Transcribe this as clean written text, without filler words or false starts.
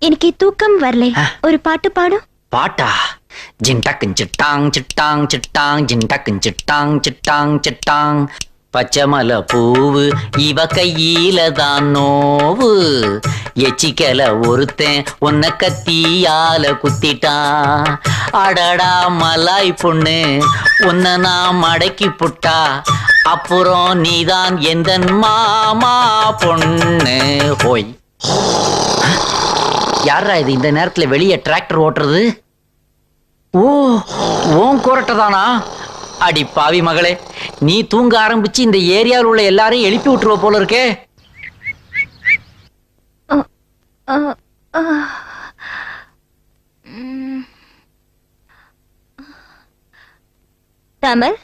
எனக்கு தூக்கம் வரல. ஒரு பாட்டு பாடும். பாட்டா? ஜின்டக்கு சிட்டாங் சிட்டாங் சிட்டாங் ஜின்டக்கு சிட்டாங் சிட்டாங் சிட்டாங். பச்சைமலை பூவு இவ கையில தான் நோவு. எச்சிக்கல ஒருத்தன் உன்னை கத்தியால குத்திட்டான். அடடா மலாய் பொண்ணு உன்னை நான் மடக்கி புட்டா. அப்புறம் நீதான் எந்தன் மாமா பொண்ணு. ஹோய், யாரா இது இந்த நேரத்துல வெளியே டிராக்டர் ஓட்டுறது? ஓ, ஓன் கோரட்டை தானா? அடி பாவி மகளே, நீ தூங்க ஆரம்பிச்சு இந்த ஏரியாவில் உள்ள எல்லாரையும் எழுப்பி விட்டுருவ போல இருக்கே. தமிழ்